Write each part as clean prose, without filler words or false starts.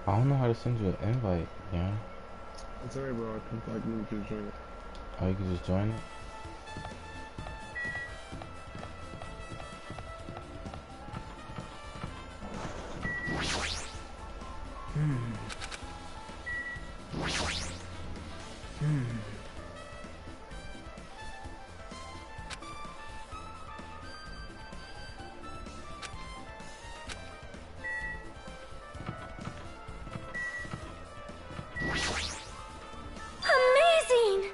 I don't know how to send you an invite, yeah. It's alright, bro. I can just join it. Oh, you can just join it? Amazing!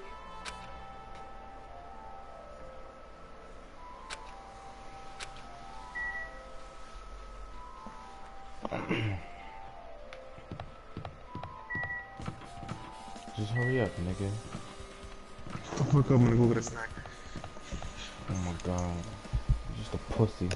Just hurry up, nigga. The fuck up, I'm gonna go get a snack. Oh my god. You're just a pussy.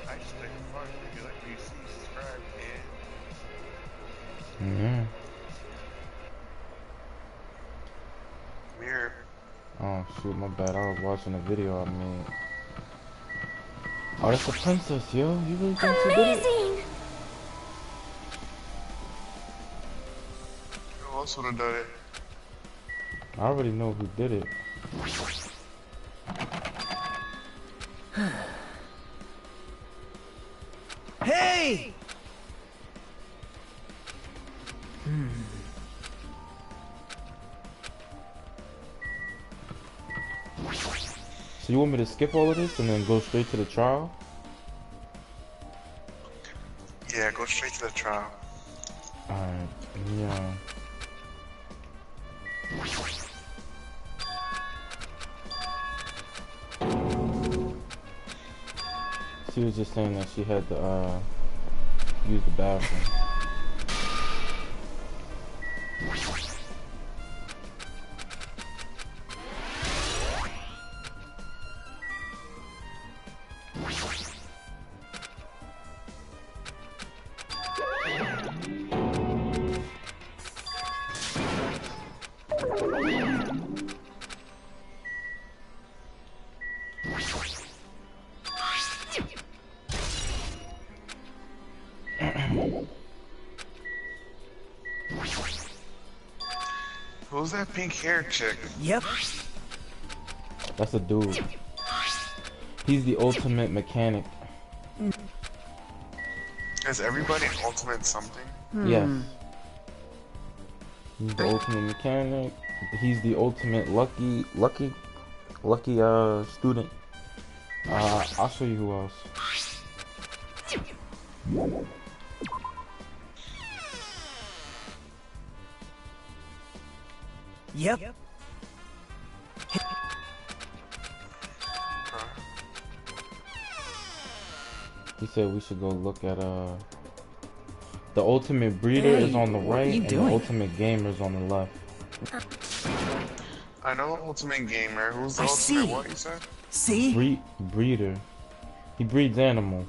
I just think it's fun. They be like, you see, subscribe, kid. Yeah. Come here. Oh shoot, my bad. I was watching a video I made. Oh, that's the princess, yo. You really think she did it? Amazing! Who else would have done it? I already know who did it. Hey! So you want me to skip all of this and then go straight to the trial? Yeah, go straight to the trial. Alright, yeah. She was just saying that she had to use the bathroom. Who's that pink hair chick? Yep. That's a dude. He's the ultimate mechanic. Is everybody ultimate something? Yes. He's the ultimate mechanic. He's the ultimate lucky student. I'll show you who else. Yep. Huh? He said we should go look at the ultimate breeder is on the what are right you and doing? the ultimate gamer is on the left. I know the ultimate gamer. Who's the I ultimate see. what you said? See? Breeder. He breeds animals.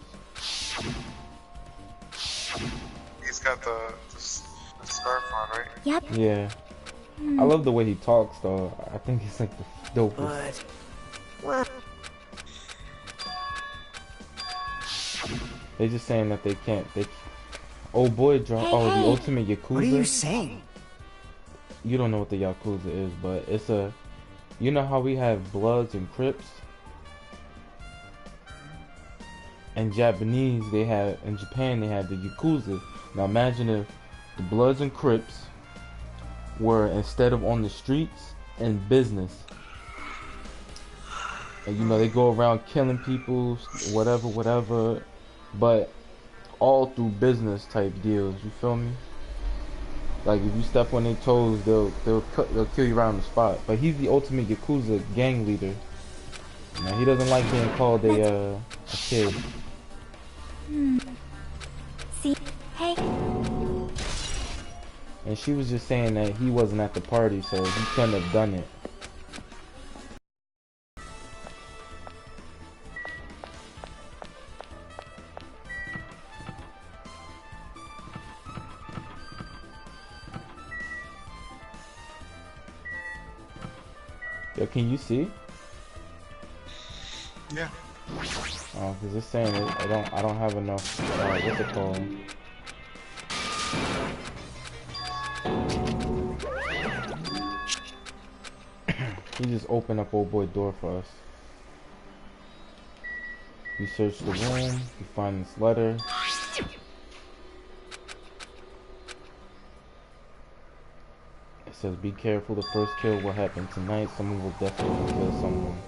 He's got the scarf on, right? Yep. Yeah. I love the way he talks though. I think he's like the dopest. But Well, They're just saying that they can't. Oh boy, drop. Oh, the hey. ultimate Yakuza. what are you saying? You don't know what the Yakuza is, but it's a. You know how we have Bloods and Crips? In Japanese, they have. In Japan, they have the Yakuza. Now imagine if the Bloods and Crips were, instead of on the streets, in business. And you know, they go around killing people, whatever, but all through business type deals. You feel me? Like if you step on their toes, they'll kill you around the spot. But he's the ultimate Yakuza gang leader. Now he doesn't like being called a kid. see, hey, And she was just saying that he wasn't at the party, so he couldn't have done it. Yo, can you see? Yeah. Oh, cause it's saying it, I don't have enough. What's it called? He just opened up old boy door for us. We search the room. We find this letter. It says, "Be careful. The first kill will happen tonight. Someone will definitely kill someone."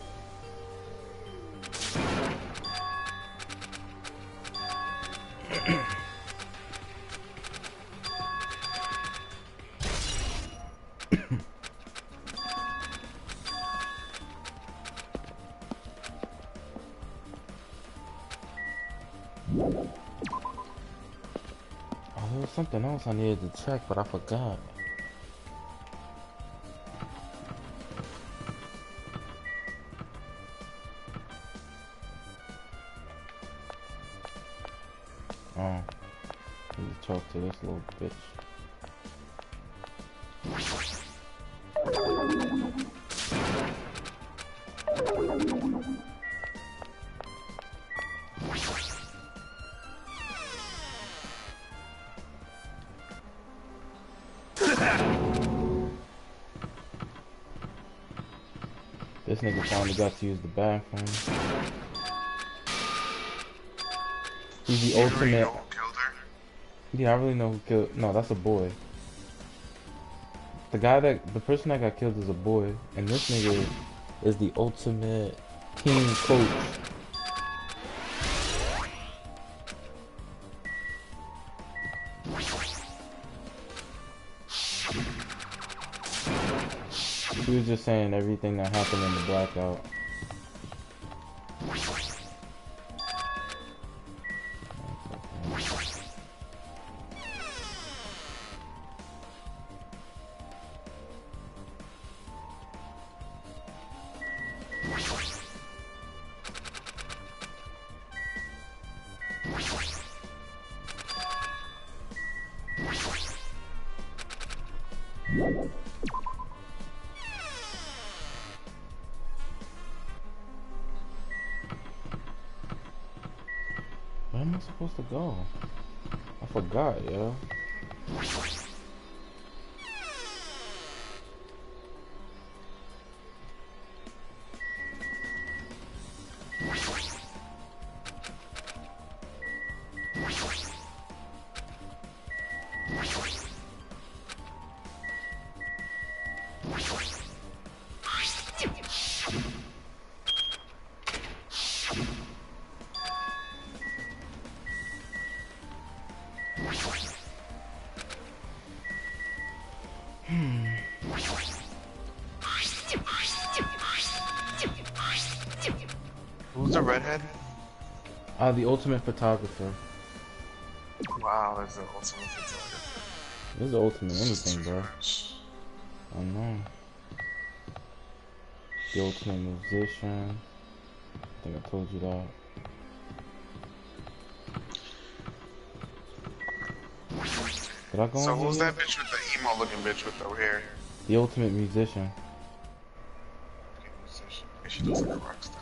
Oh, there was something else I needed to check, but I forgot. Oh, I need to talk to this little bitch. This nigga finally got to use the bathroom. He's the You already ultimate. know who killed her? Yeah, I really know who killed. No, that's a boy. The person that got killed is a boy, and this nigga is the ultimate team coach. She was just saying everything that happened in the blackout. Where am I supposed to go? I forgot, yo. Who's the redhead? The ultimate photographer. Wow, that's the ultimate photographer. This is the ultimate This is anything, too bro. much. I know. The ultimate musician. I think I told you that. Did I go So in who's here? that bitch with the emo looking bitch with the hair? The ultimate musician. Okay, musician. And she looks like a rock star.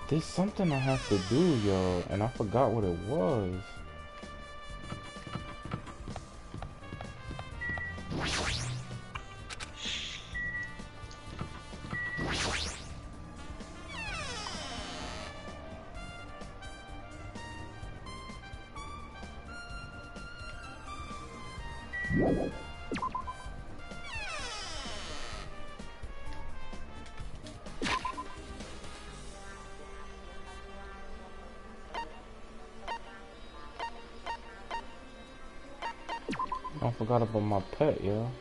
There's something I have to do, yo, and I forgot what it was. I forgot about my pet, yo.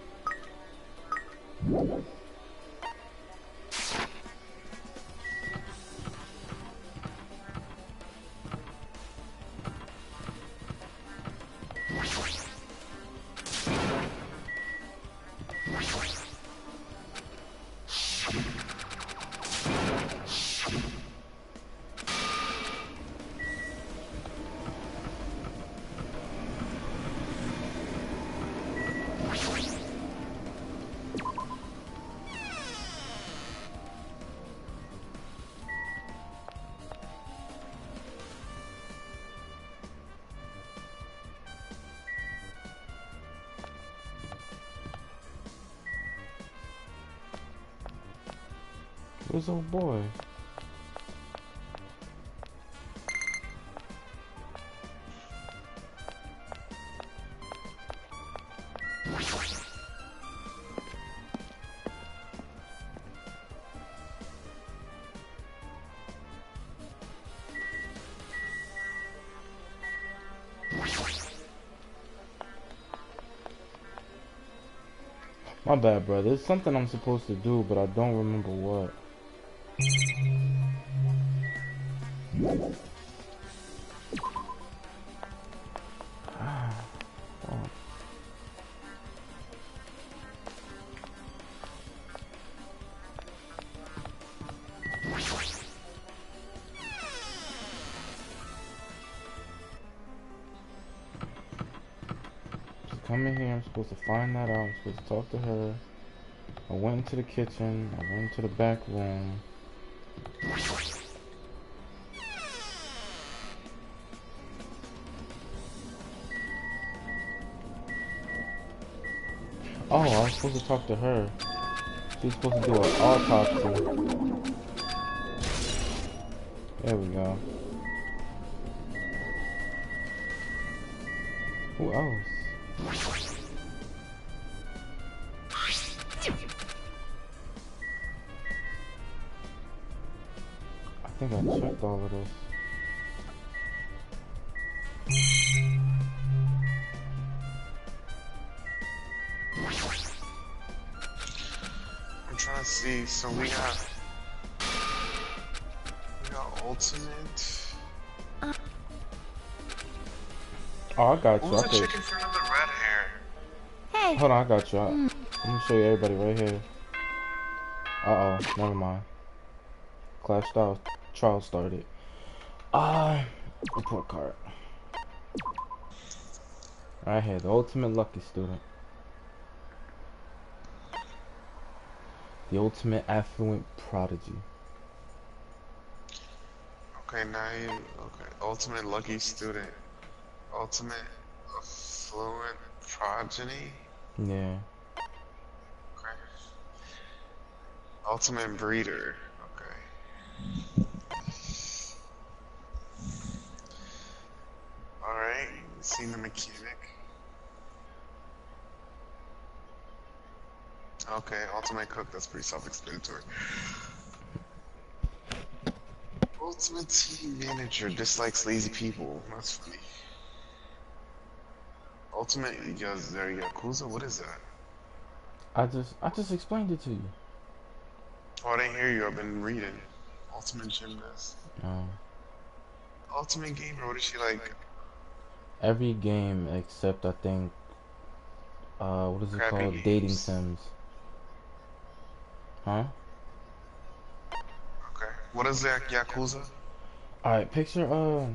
Where's old boy? My bad, brother. It's something I'm supposed to do, but I don't remember what. Oh. Just come in here. I'm supposed to find that out. I'm supposed to talk to her. I went into the kitchen. I went into the back room. Oh, I was supposed to talk to her. She was supposed to do an autopsy. There we go. Who else? I think I checked all of this. I'm trying to see. So we got ultimate. Oh, I got you. Who's the Okay. chicken friend with the red hair? Hey. Hold on, I got you. I'm gonna show you everybody right here. Uh-oh, never mind. Clash trial started. Report card. Right here, the ultimate lucky student. The ultimate affluent prodigy. Okay, now you. Okay, ultimate lucky student. Ultimate affluent progeny. Yeah. Okay. Ultimate breeder. Okay. Alright, seen the mechanic. Okay, ultimate cook, that's pretty self-explanatory. Ultimate team manager dislikes lazy people. That's funny. Ultimate Yakuza, what is that? I just explained it to you. Oh, I didn't hear you, I've been reading. Ultimate gymnast. Um, Ultimate gamer, what is she like? every game except I think what is it Crappy called? Dating games. sims. Huh? Okay. What is that, Yakuza? Alright, picture Oh,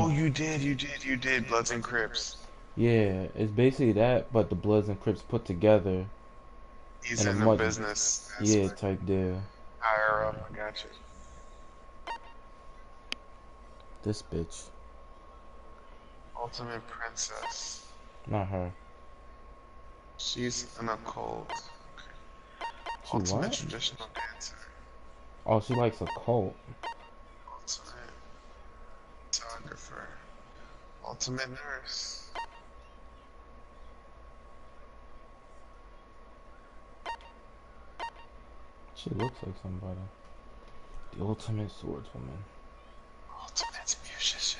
you did. Bloods and Crips. yeah, it's basically that, but the Bloods and Crips put together He's in a in the much business yeah aspect. type deal. Higher up, I got you. This bitch. Ultimate princess. Not her. She's an occult. She Ultimate what? traditional dancer. Oh, she likes a cult. Ultimate photographer. Ultimate nurse. She looks like somebody. The ultimate swordswoman. Ultimate musician.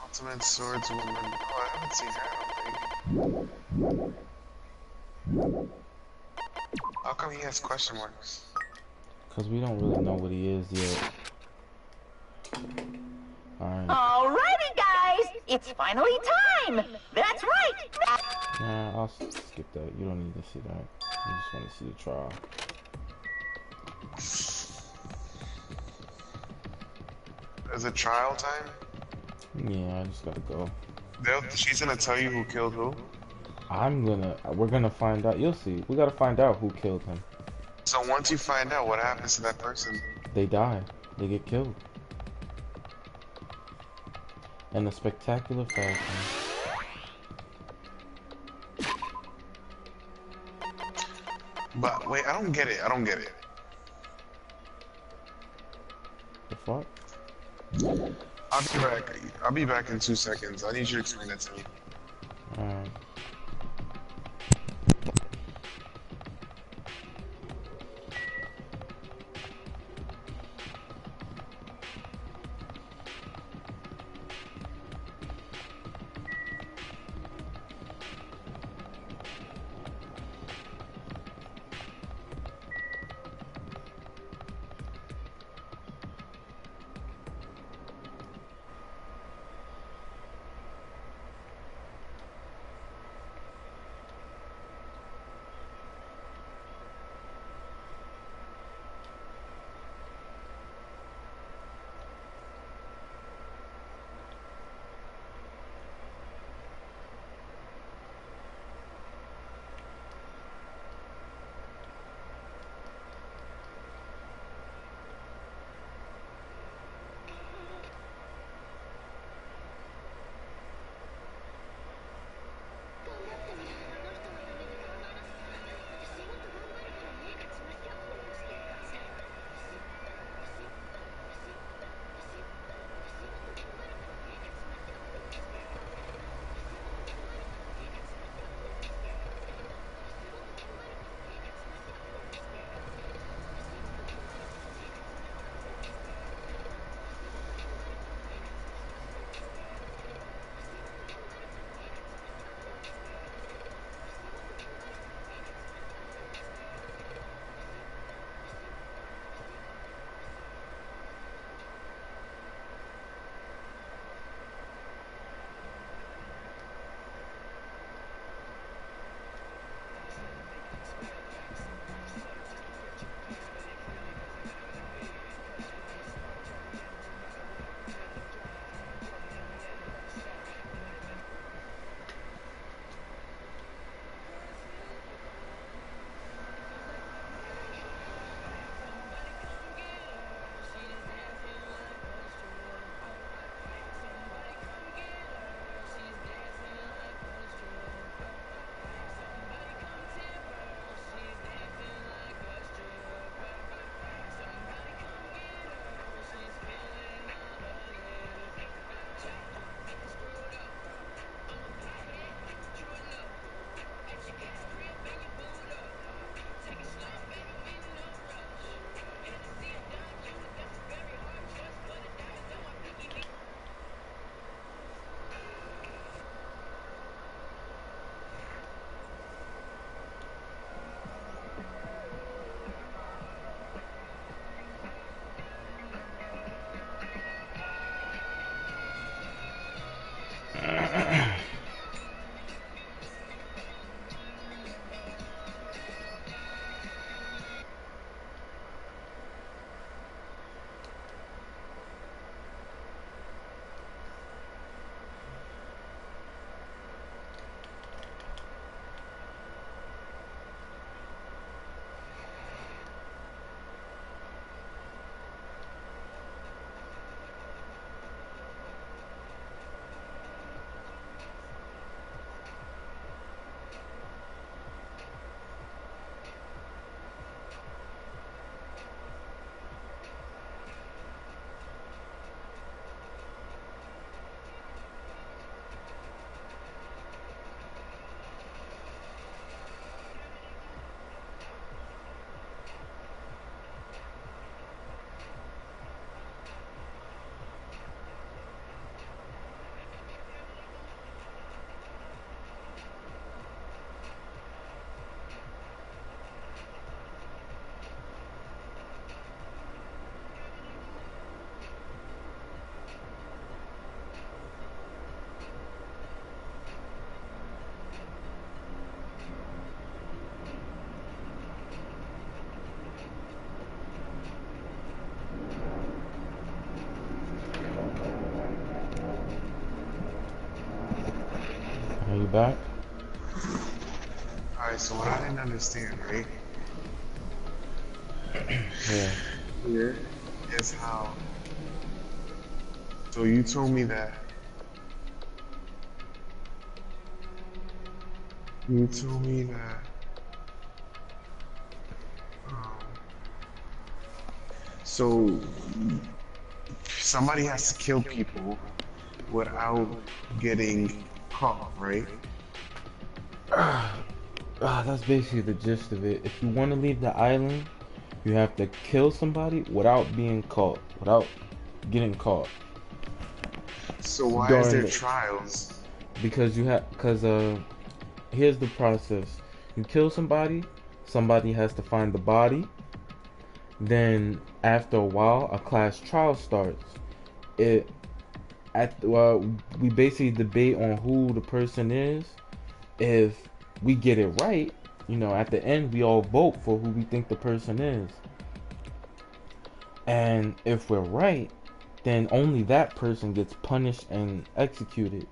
Ultimate swordswoman. Oh, I haven't seen her, I don't think. How come he has question marks? Cause we don't really know what he is yet. Alright. Alrighty, guys! It's finally time! That's right! Nah, I'll skip that. You don't need to see that. You just want to see the trial. Is it trial time? Yeah, I just gotta go. She's gonna tell you who killed who? We're gonna find out. You'll see. We gotta find out who killed him. So once you find out, what happens to that person? They die. They get killed. In a spectacular fashion. But wait, I don't get it. I don't get it. The fuck? I'll be back. I'll be back in 2 seconds. I need you to explain that to me. Alright. Are you back? Alright, so what I didn't understand, right? Yeah. Here is how. So you told me that. You told me that So somebody has to kill people without getting caught, right? That's basically the gist of it. If you want to leave the island, you have to kill somebody without being caught, without getting caught. So why is During there the, trials? because you have, here's the process. You kill somebody, somebody has to find the body. Then after a while, a class trial starts. We basically debate on who the person is. If we get it right, at the end we all vote for who we think the person is. And if we're right, then only that person gets punished and executed.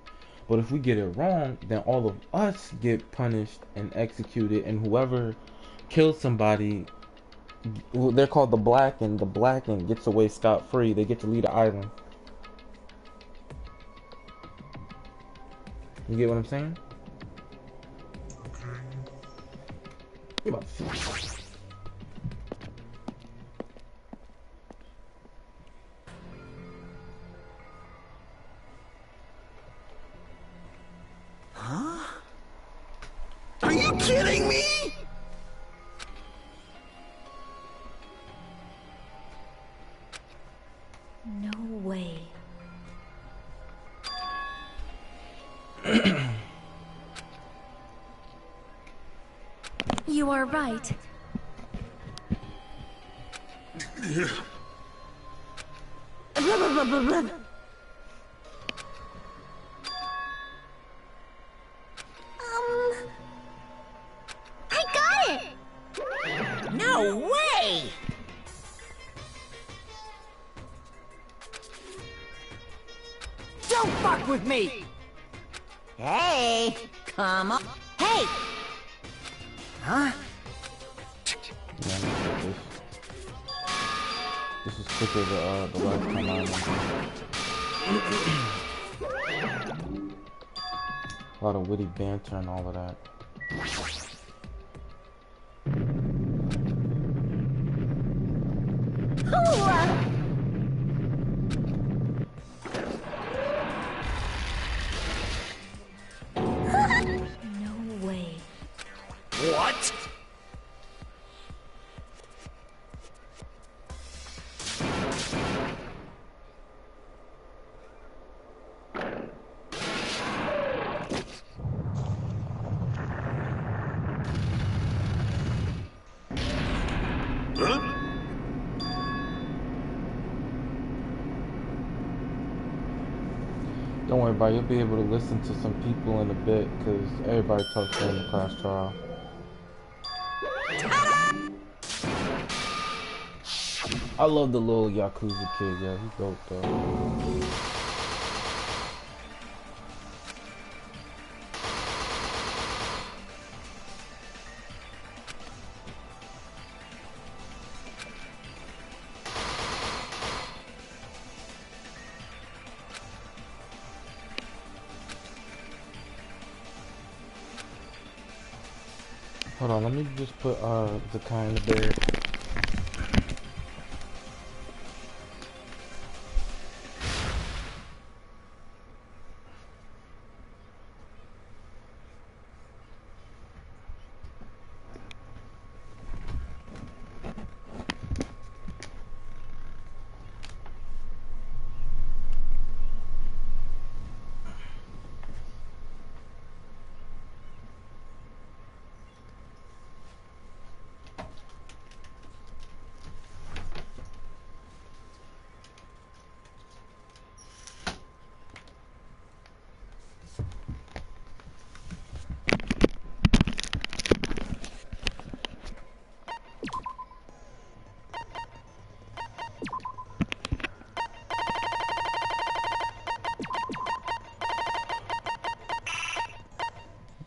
But if we get it wrong, then all of us get punished and executed, and whoever kills somebody, they're called the Blackened gets away scot-free. They get to leave the island. You get what I'm saying? You about to see. Huh? Are you kidding me? No way. You are right. I got it! No way! Don't fuck with me! Hey, come on. Hey! Huh? Yeah, this is quicker the last time a lot of witty banter and all of that. No way. What? Don't worry about it, you'll be able to listen to some people in a bit, because everybody talks during the class trial. I love the little Yakuza kid, yeah, he's dope though. Hold on, let me just put the kind of bed.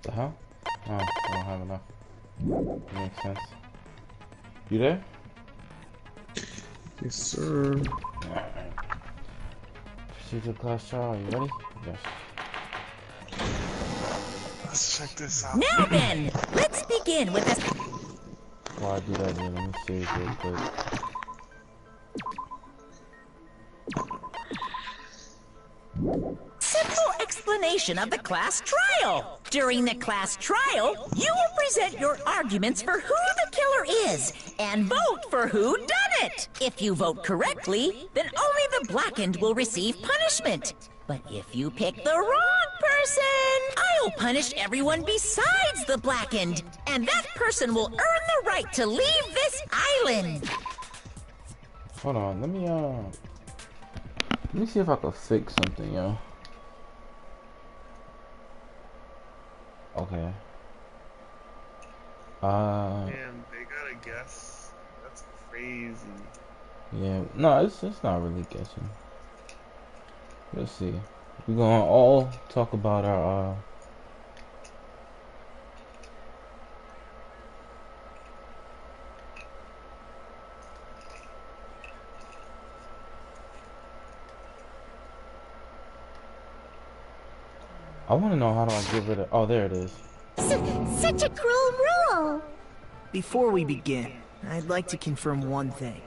The hell? Oh, I don't have enough. Makes sense. You there? Yes, sir. Proceed to the class trial. You ready? Yes. Let's check this out. Now then, let's begin with this. While I do that, let me save real quick. explanation of the class trial. During the class trial, you will present your arguments for who the killer is and vote for who done it. If you vote correctly, then only the blackened will receive punishment. But if you pick the wrong person, I'll punish everyone besides the blackened, and that person will earn the right to leave this island. Hold on, let me see if I can fix something, yo. Okay. Damn, they gotta guess. That's crazy. Yeah, no, it's not really guessing. Let's see. We're gonna all talk about our I want to know how do I get rid of. Oh, there it is. Such a cruel rule! Before we begin, I'd like to confirm one thing.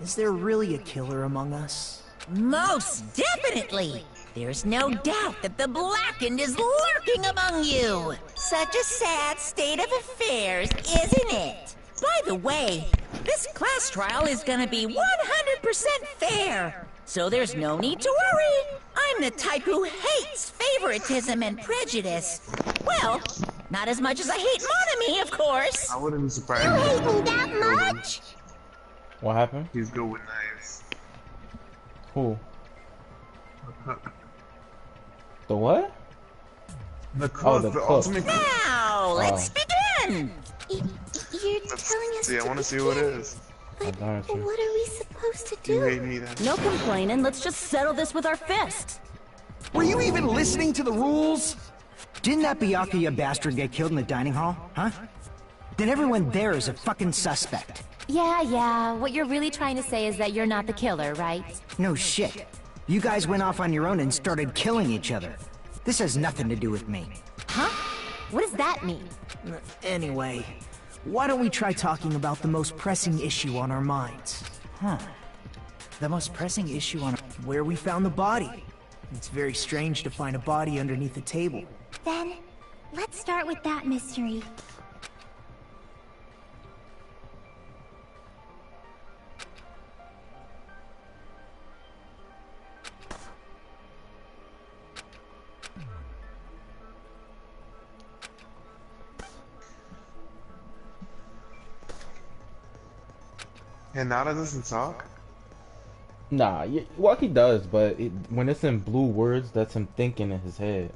Is there really a killer among us? Most definitely. There's no doubt that the blackened is lurking among you. Such a sad state of affairs, isn't it? By the way, this class trial is gonna be 100% fair. So there's no need to worry. I'm the type who hates favoritism and prejudice. Well, not as much as I hate monogamy, of course. I wouldn't be surprised. You hate me that much? What happened? He's good with knives. Who? The what? The cook, the the cook. ultimate cook. Now, let's begin. You're telling us See, I want to see what it is. But got you. what are we supposed to You do? hate me then. No complaining, let's just settle this with our fists. Were you even listening to the rules? Didn't that Byakuya bastard get killed in the dining hall, huh? Then everyone there is a fucking suspect. Yeah, what you're really trying to say is that you're not the killer, right? No shit. You guys went off on your own and started killing each other. This has nothing to do with me. Huh? What does that mean? Anyway, why don't we try talking about the most pressing issue on our minds? The most pressing issue on where we found the body. It's very strange to find a body underneath a table. Then, let's start with that mystery. And Nada doesn't talk? Nah, well, he does, but when it's in blue words, that's him thinking in his head.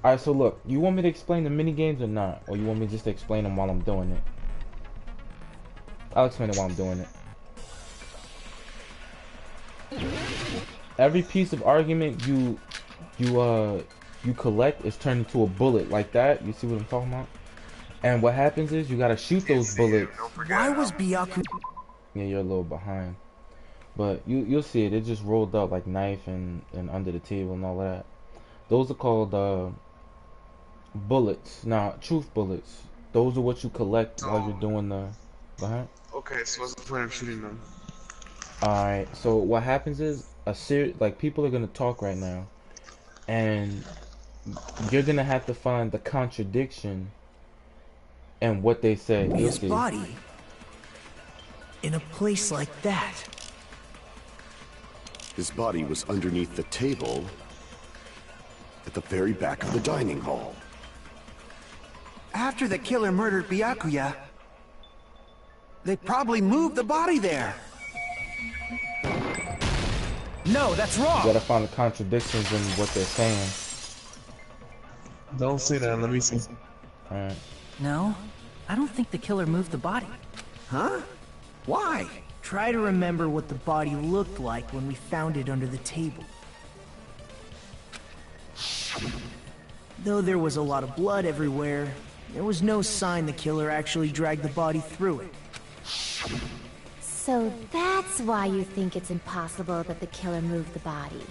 Alright, so look, you want me to explain the mini games or not? Or you want me just to explain them while I'm doing it? I'll explain it while I'm doing it. Every piece of argument you collect is turned into a bullet like that. You see what I'm talking about? And what happens is you gotta shoot those bullets. Why was Byakuya... Yeah, you're a little behind. But you'll see it. It just rolled up like knife and under the table and all of that. Those are called bullets. Now, truth bullets. Those are what you collect while you're doing the... Go ahead. Okay, so what's the point of shooting them? Alright, so what happens is like people are gonna talk right now, and you're gonna have to find the contradiction in what they say. You'll His see. body... in a place like that. His body was underneath the table at the very back of the dining hall. After the killer murdered Byakuya, they probably moved the body there. No, that's You wrong. gotta find the contradictions in what they're saying. Don't say that, let me see. Alright. No, I don't think the killer moved the body. Huh? Why? Try to remember what the body looked like when we found it under the table. Though there was a lot of blood everywhere, there was no sign the killer actually dragged the body through it. So that's why you think it's impossible that the killer moved the body.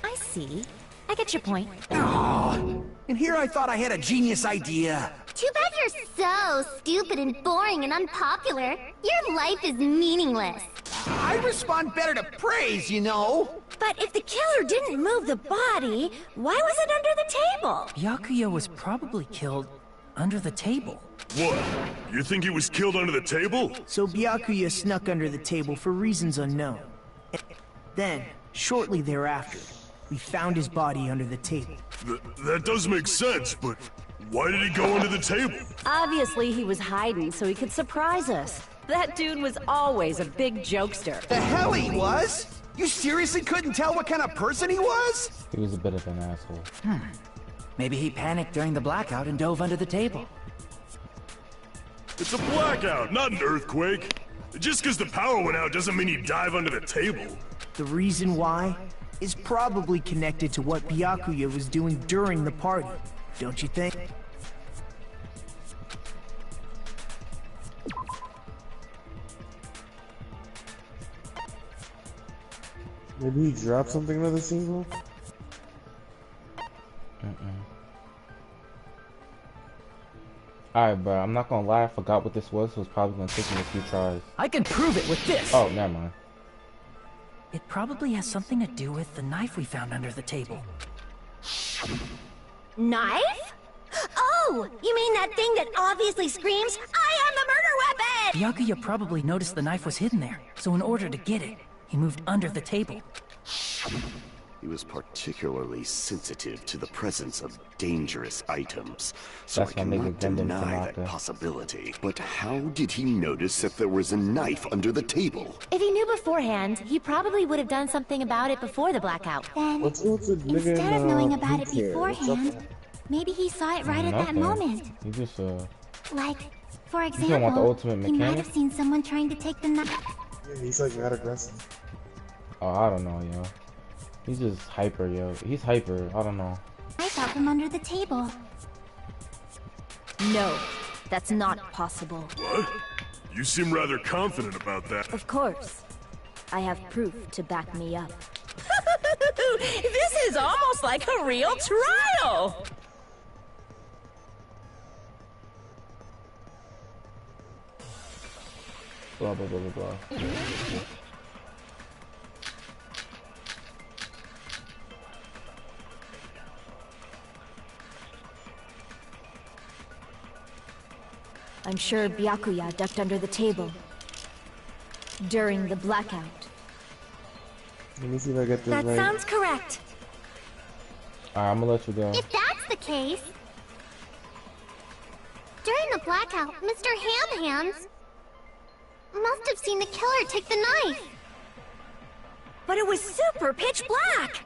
I see. I get your point. Aww. And here I thought I had a genius idea. Too bad you're so stupid and boring and unpopular. Your life is meaningless. I respond better to praise, you know. But if the killer didn't move the body, why was it under the table? Byakuya was probably killed under the table. What? You think he was killed under the table? So Byakuya snuck under the table for reasons unknown. Then, shortly thereafter, we found his body under the table. That does make sense, but why did he go under the table? Obviously, he was hiding so he could surprise us. That dude was always a big jokester. The hell he was? You seriously couldn't tell what kind of person he was? He was a bit of an asshole. Maybe he panicked during the blackout and dove under the table. It's a blackout, not an earthquake. Just because the power went out doesn't mean he dive under the table. The reason why is probably connected to what Byakuya was doing during the party, don't you think? Maybe he dropped something under the table? Alright, bro, I'm not gonna lie, I forgot what this was, so it's probably gonna take me a few tries. I can prove it with this! Oh, never mind. It probably has something to do with the knife we found under the table. Knife? Oh, you mean that thing that obviously screams, I am the murder weapon! Byakuya probably noticed the knife was hidden there, so in order to get it, he moved under the table. He was particularly sensitive to the presence of dangerous items, so I cannot deny that possibility. But how did he notice that there was a knife under the table? If he knew beforehand, he probably would have done something about it before the blackout. Then, instead of knowing about it beforehand, maybe he saw it right at that moment. He just, Like, for you don't want the example, ultimate he might mechanic? have seen someone trying to take the knife. Yeah, he's like mad aggressive. Oh, I don't know, yo. He's just hyper, yo. He's hyper, I don't know. I saw him under the table. No, that's not possible. What? You seem rather confident about that. Of course. I have proof to back me up. This is almost like a real trial! Blah, blah, blah, blah, blah. I'm sure Byakuya ducked under the table during the blackout. Let me see if I get this That right. sounds correct. Alright, I'm gonna let you go. If that's the case, during the blackout, Mr. Ham Hands must have seen the killer take the knife. But it was super pitch black!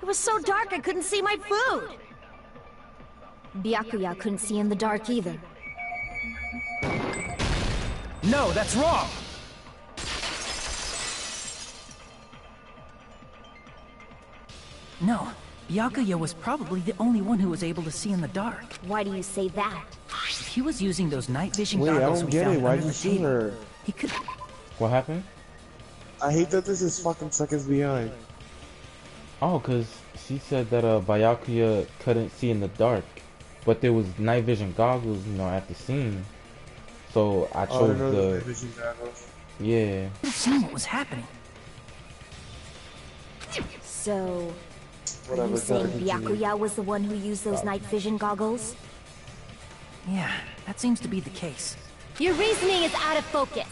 It was so dark I couldn't see my food! Byakuya couldn't see in the dark either. No, that's wrong! No, Byakuya was probably the only one who was able to see in the dark. Why do you say that? He was using those night vision Wait, I goggles don't we get found it. Why'd under you the shoot table. her? He could... What happened? I hate that this is fucking seconds behind. Oh, cause she said that Byakuya couldn't see in the dark, but there was night vision goggles, you know, at the scene. So I chose the night vision goggles. yeah. He had seen what was happening. So... Are Whatever, you saying gotta continue. Byakuya was the one who used those night vision goggles? Yeah, that seems to be the case. Your reasoning is out of focus.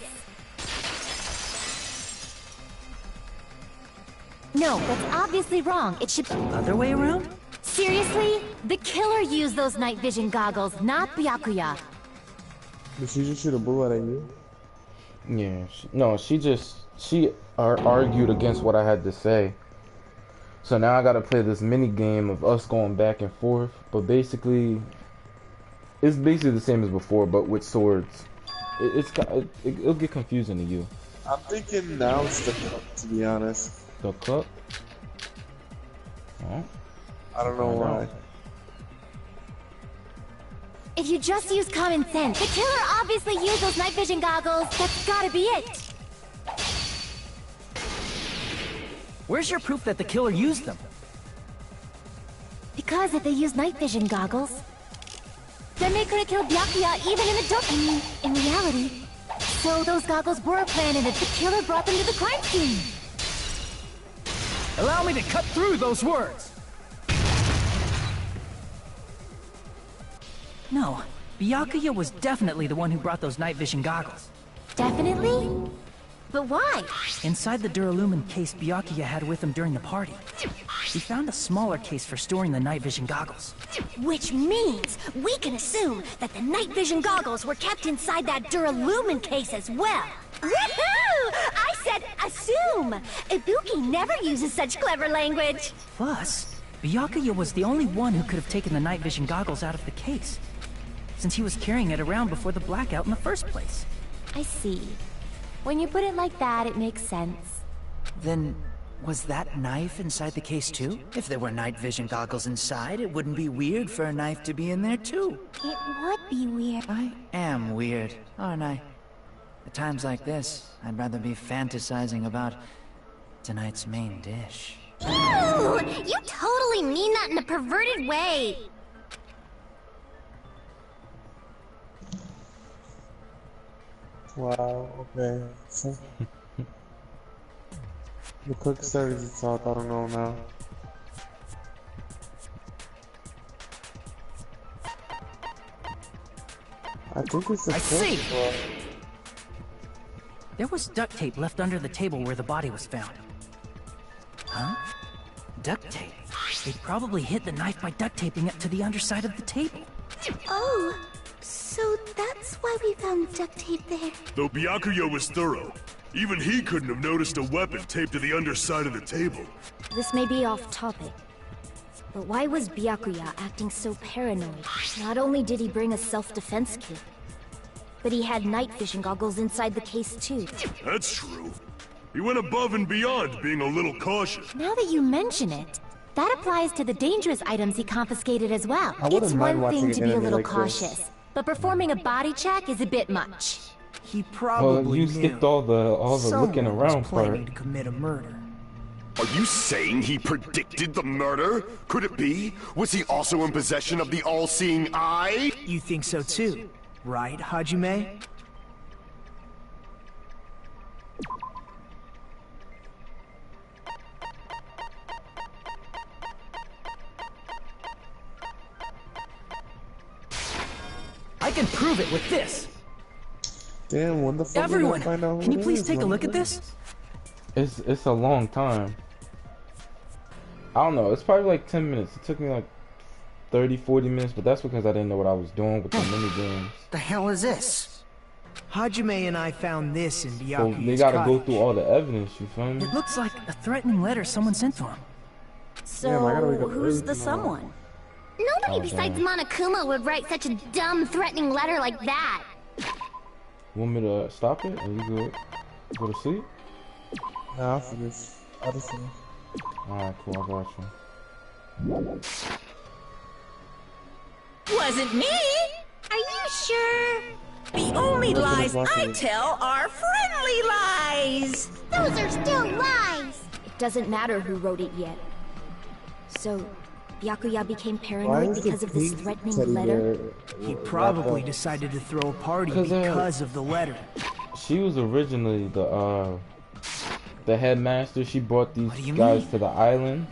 No, that's obviously wrong. It should... Other way around? Seriously? The killer used those night vision goggles, not Byakuya. Did she just shoot a bullet at you? Yeah, she argued against what I had to say. So now I gotta play this mini game of us going back and forth. But basically, it's basically the same as before, but with swords. It'll get confusing to you. I'm thinking now it's the cup, to be honest. The cup? Oh, I don't know why. If you just use common sense, the killer obviously used those night vision goggles. That's gotta be it. Where's your proof that the killer used them? Because if they used night vision goggles, then they could have killed Byakuya even in the dark. I mean, in reality, So those goggles were planted and the killer brought them to the crime scene. Allow me to cut through those words. No, Byakuya was definitely the one who brought those night vision goggles. Definitely? But why? Inside the Duralumin case Byakuya had with him during the party, we found a smaller case for storing the night vision goggles. Which means we can assume that the night vision goggles were kept inside that Duralumin case as well. Woohoo! I said assume! Ibuki never uses such clever language. Plus, Byakuya was the only one who could have taken the night vision goggles out of the case, since he was carrying it around before the blackout in the first place. I see. When you put it like that, it makes sense. Then, was that knife inside the case too? If there were night vision goggles inside, it wouldn't be weird for a knife to be in there too. It would be weird. I am weird, aren't I? At times like this, I'd rather be fantasizing about tonight's main dish. Ooh! You totally mean that in a perverted way. Wow, okay. So, the quick studies itself, I don't know now. I think it's the I see! one. There was duct tape left under the table where the body was found. Huh? Duct tape? They probably hid the knife by duct taping it to the underside of the table. Oh, so that's why we found duct tape there. Though Byakuya was thorough, even he couldn't have noticed a weapon taped to the underside of the table. This may be off topic, but why was Byakuya acting so paranoid? Not only did he bring a self-defense kit, but he had night vision goggles inside the case too. That's true. He went above and beyond, being a little cautious. Now that you mention it, that applies to the dangerous items he confiscated as well. I wouldn't It's mind one thing watching to an be a anime little like cautious, this. but performing a body check is a bit much. He probably Well, you skipped all the looking Someone around was planning part. to commit a murder. Are you saying he predicted the murder? Could it be? Was he also in possession of the all-seeing eye? You think so too, right, Hajime? I can prove it with this! Damn, when the fuck did I Everyone, find out who can you it please is, take a man? look at this? It's a long time. I don't know. It's probably like 10 minutes. It took me like 30, 40 minutes, but that's because I didn't know what I was doing with the mini games. The hell is this? Hajime and I found this in So Byakuya's they gotta go cottage. through all the evidence. You feel me? It looks like a threatening letter someone sent to him. So, Damn, I gotta read the who's the page now. someone? Nobody Oh, besides damn. Monokuma would write such a dumb, threatening letter like that. Want me to stop it and you go to sleep? Nah, for this. I just see. Alright, cool. I got you. Wasn't me! Are you sure? The only lies Look at I his tell are friendly lies! Those are still lies. It doesn't matter who wrote it yet. So, Byakuya became Why paranoid is because the of this pig threatening teddy letter? bear He wrapped probably up? decided to throw a party 'Cause, because of the letter. She was originally the headmaster. She brought these What do you guys mean? to the island.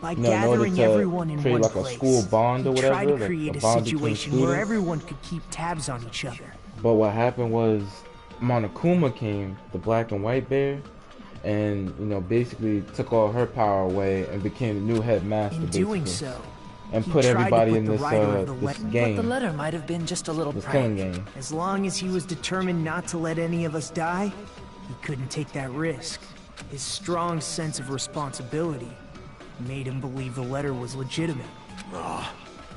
By You know, in order gathering to everyone in create one like a place, school bond or he tried whatever, to like create a a bond between situation where students. everyone could keep tabs on each other. But what happened was Monokuma came, the black and white bear, and basically took all her power away and became the new headmaster. In doing basically. so, And he put tried to everybody put in the this writer of the this letter- game, But the letter might have been just a little this prank. killing game. as long as he was determined not to let any of us die, he couldn't take that risk. His strong sense of responsibility made him believe the letter was legitimate.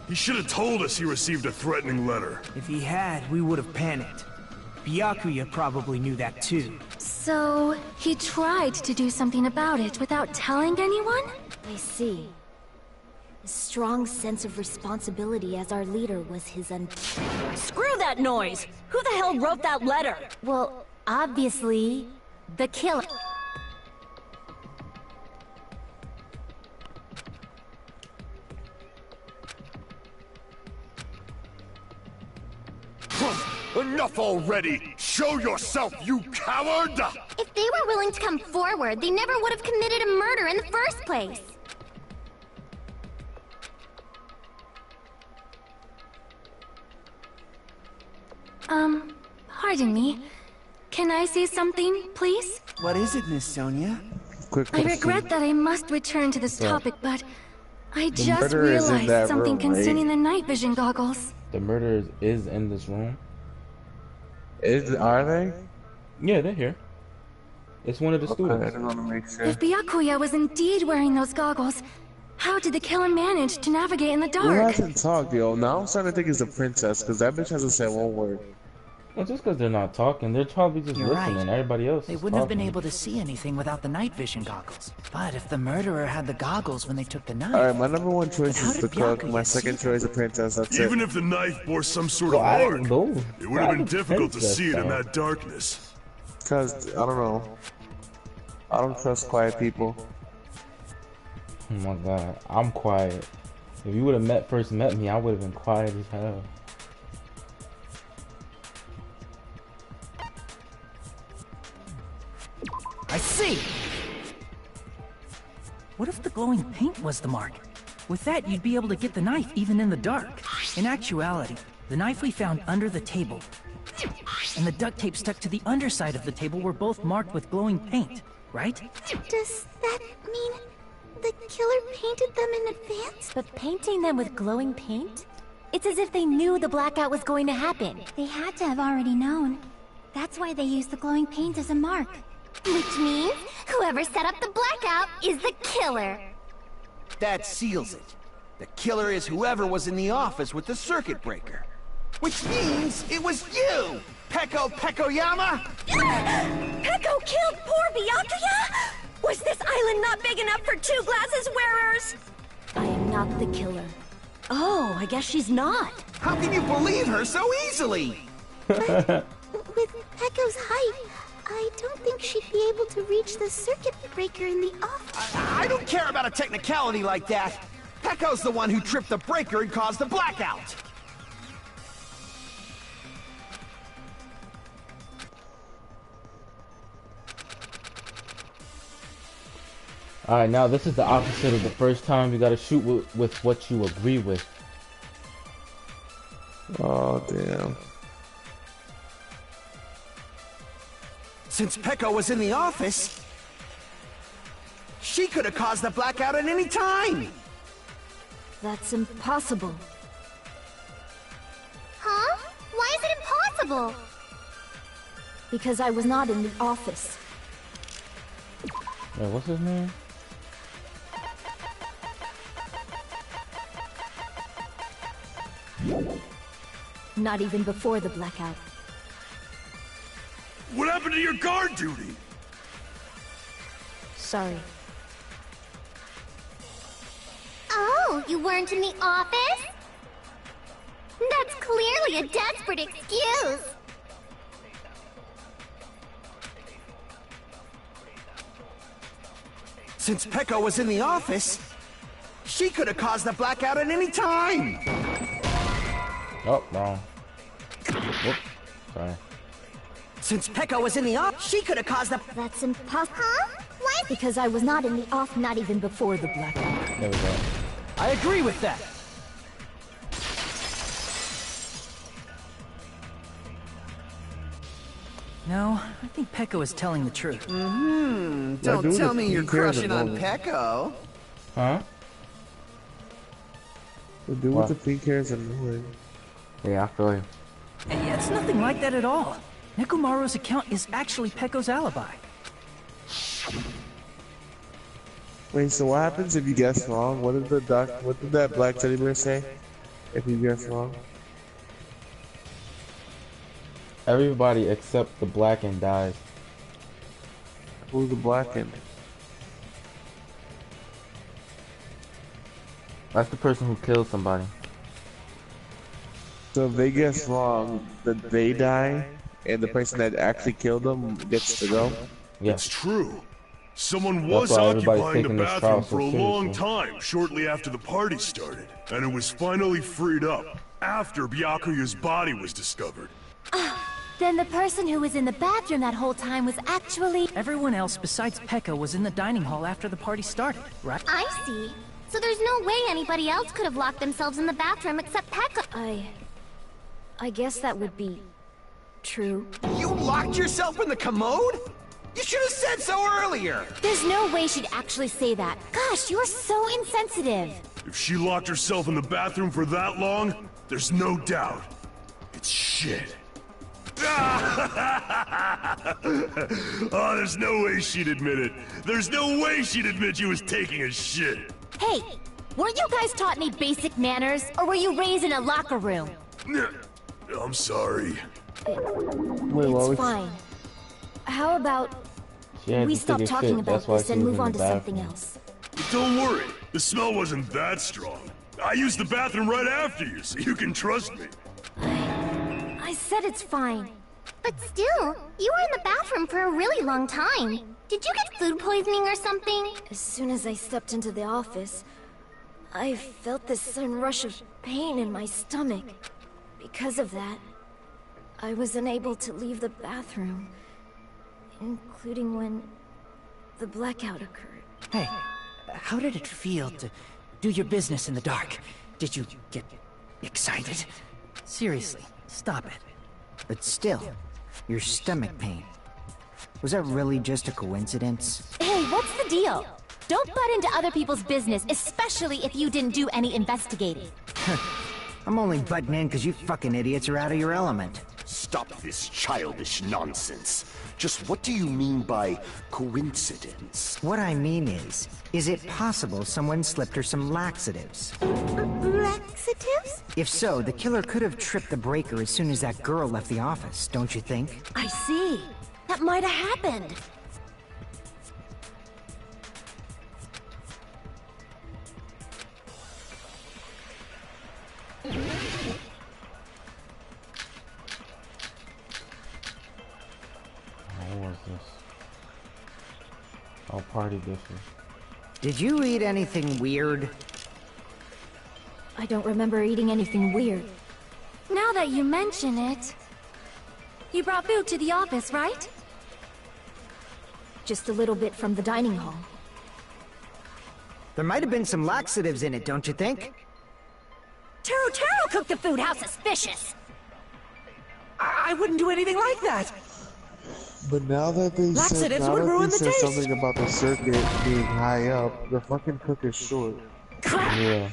He should have told us he received a threatening letter. If he had, we would have panicked. Byakuya probably knew that too. So, he tried to do something about it without telling anyone? I see. A strong sense of responsibility as our leader was his Screw that noise! Who the hell wrote that letter? Well, obviously, the killer. Enough already! Show yourself, you coward! If they were willing to come forward, they never would have committed a murder in the first place. Pardon me. Can I say something, please? What is it, Miss Sonia? Quick I question. regret that I must return to this topic, but I The just murderer is in realized that something room, right? concerning the night vision goggles. The murderer is in this room. Are they? Yeah, they're here. It's one of the I students. just want to make sure. If Byakuya was indeed wearing those goggles, how did the killer manage to navigate in the Who dark? hasn't talked, yo? Now I'm starting to think it's the princess, because that bitch hasn't said one word. Well, just because they're not talking, they're probably just You're listening. right. Everybody else They is wouldn't have been talking. able to see anything without the night vision goggles. But if the murderer had the goggles when they took the knife... Alright, my number one choice Then how is the did cook. Byakuya My see second them? choice is the princess. That's Even it. if the knife bore some sort Well, of I mark, didn't know. it would have Why been the difficult to princess see it in though? that darkness. Because, I don't know. I don't trust quiet people. Oh my god, I'm quiet. If you would have first met me, I would have been quiet as hell. I see! What if the glowing paint was the mark? With that, you'd be able to get the knife even in the dark. In actuality, the knife we found under the table and the duct tape stuck to the underside of the table were both marked with glowing paint, right? Does that mean the killer painted them in advance? But painting them with glowing paint? It's as if they knew the blackout was going to happen. They had to have already known. That's why they used the glowing paint as a mark. Which means whoever set up the blackout is the killer. That seals it. The killer is whoever was in the office with the circuit breaker. Which means it was you, Pekoyama! Peko killed poor Byakuya? Was this island not big enough for two glasses wearers? I am not the killer. Oh, I guess she's not. How can you believe her so easily? With Peko's height, I don't think she'd be able to reach the circuit breaker in the office. I don't care about a technicality like that. Peko's the one who tripped the breaker and caused the blackout. Alright, now this is the opposite of the first time. You gotta shoot with what you agree with. Oh, damn. Since Peko was in the office, she could have caused the blackout at any time. That's impossible. Huh? Why is it impossible? Because I was not in the office. Wait, what's his name? Not even before the blackout. What happened to your guard duty? Sorry. Oh, you weren't in the office? That's clearly a desperate excuse. Since Peko was in the office, she could have caused the blackout at any time. Oh, wrong. Whoop. Sorry. Since Peko was in the office, she could have caused the... That's impossible. Huh? Why? Because I was not in the off, not even before the blackout. There we go. I agree with that. No, I think Peko is telling the truth. Don't tell me you're crushing on Peko. Huh? The dude with the pink hair is annoying. Yeah, I feel you. Yeah, it's nothing like that at all. Nekomaru's account is actually Peko's alibi. Wait, so what happens if you guess wrong? What did that black teddy bear say? If you guess wrong? Everybody except the blackened dies. Who's the blackened? That's the person who killed somebody. So if they guess wrong, then they die, and the person that actually killed them gets to go? It's true. Someone That's was why everybody's occupying the taking this bathroom trial for a so long seriously. time shortly after the party started, and it was finally freed up after Byakuya's body was discovered. Then the person who was in the bathroom that whole time was actually... Everyone else besides Pekka was in the dining hall after the party started, right? I see. So there's no way anybody else could have locked themselves in the bathroom except Pekka. I guess that would be... true. You locked yourself in the commode? You should have said so earlier! There's no way she'd actually say that. Gosh, you're so insensitive. If she locked herself in the bathroom for that long, there's no doubt. It's shit. Oh, there's no way she'd admit it. There's no way she'd admit she was taking a shit. Hey, weren't you guys taught any basic manners? Or were you raised in a locker room? I'm sorry. It's fine. How about we stop talking about this and move on to something else? Don't worry. The smell wasn't that strong. I used the bathroom right after you, so you can trust me. I said it's fine. But still, you were in the bathroom for a really long time. Did you get food poisoning or something? As soon as I stepped into the office, I felt this sudden rush of pain in my stomach. Because of that, I was unable to leave the bathroom, including when the blackout occurred. Hey, how did it feel to do your business in the dark? Did you get excited? Seriously, stop it. But still, your stomach pain. Was that really just a coincidence? Hey, what's the deal? Don't butt into other people's business, especially if you didn't do any investigating. I'm only butting in because you fucking idiots are out of your element. Stop this childish nonsense. Just what do you mean by coincidence? What I mean is it possible someone slipped her some laxatives? Laxatives? If so, the killer could have tripped the breaker as soon as that girl left the office, don't you think? I see. That might have happened. What was this? Oh, party dishes. Did you eat anything weird? I don't remember eating anything weird. Now that you mention it... You brought food to the office, right? Just a little bit from the dining hall. There might have been some laxatives in it, don't you think? Taro cooked the food. How suspicious! I wouldn't do anything like that! But now that they Laxatives would ruin the taste. Something about the circuit being high up, the fucking cook is short. Yeah.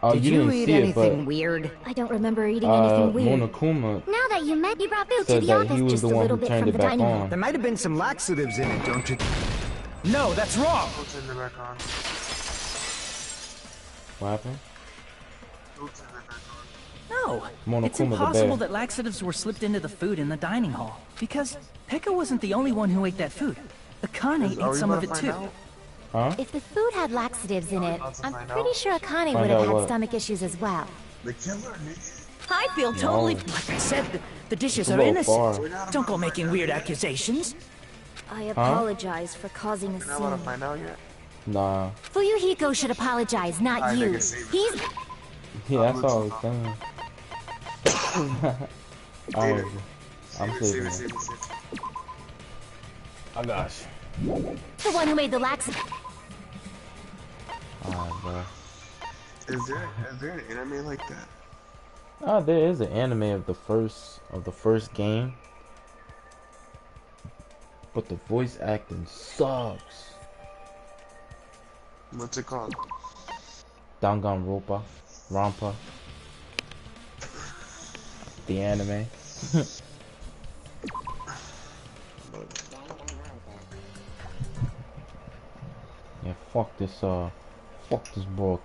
Oh, Did you eat anything weird? I don't remember eating anything weird. Monokuma Now that you brought food to said the that office. he was just the a one little who bit turned from it the back dining hall. on. There might have been some laxatives in it, don't you? No, that's wrong! Go turn it back on. What happened? Go turn it back on. No, Monokuma it's the impossible bear. that laxatives were slipped into the food in the dining hall. Because Pekka wasn't the only one who ate that food. Akane ate some of it too. Huh? If the food had laxatives in it, I'm pretty sure Akane Find would have out had what? stomach issues as well. The killer, nigga. I feel totally... No. Like I said, the dishes It's a are little innocent. far. Don't go making weird accusations. I apologize for causing a You're not about to scene. find out yet? Nah. Fuyuhiko should apologize, not Alright, you. nigga, save it. He's... Yeah, that's all I was saying. Alright, I'm saving it. Save it. Oh gosh. the one who made the laxative. Alright, bro. Is there an anime like that? There is an anime of the first game, but the voice acting sucks. What's it called? Danganropa, Rampa, the anime. Yeah, fuck this bro.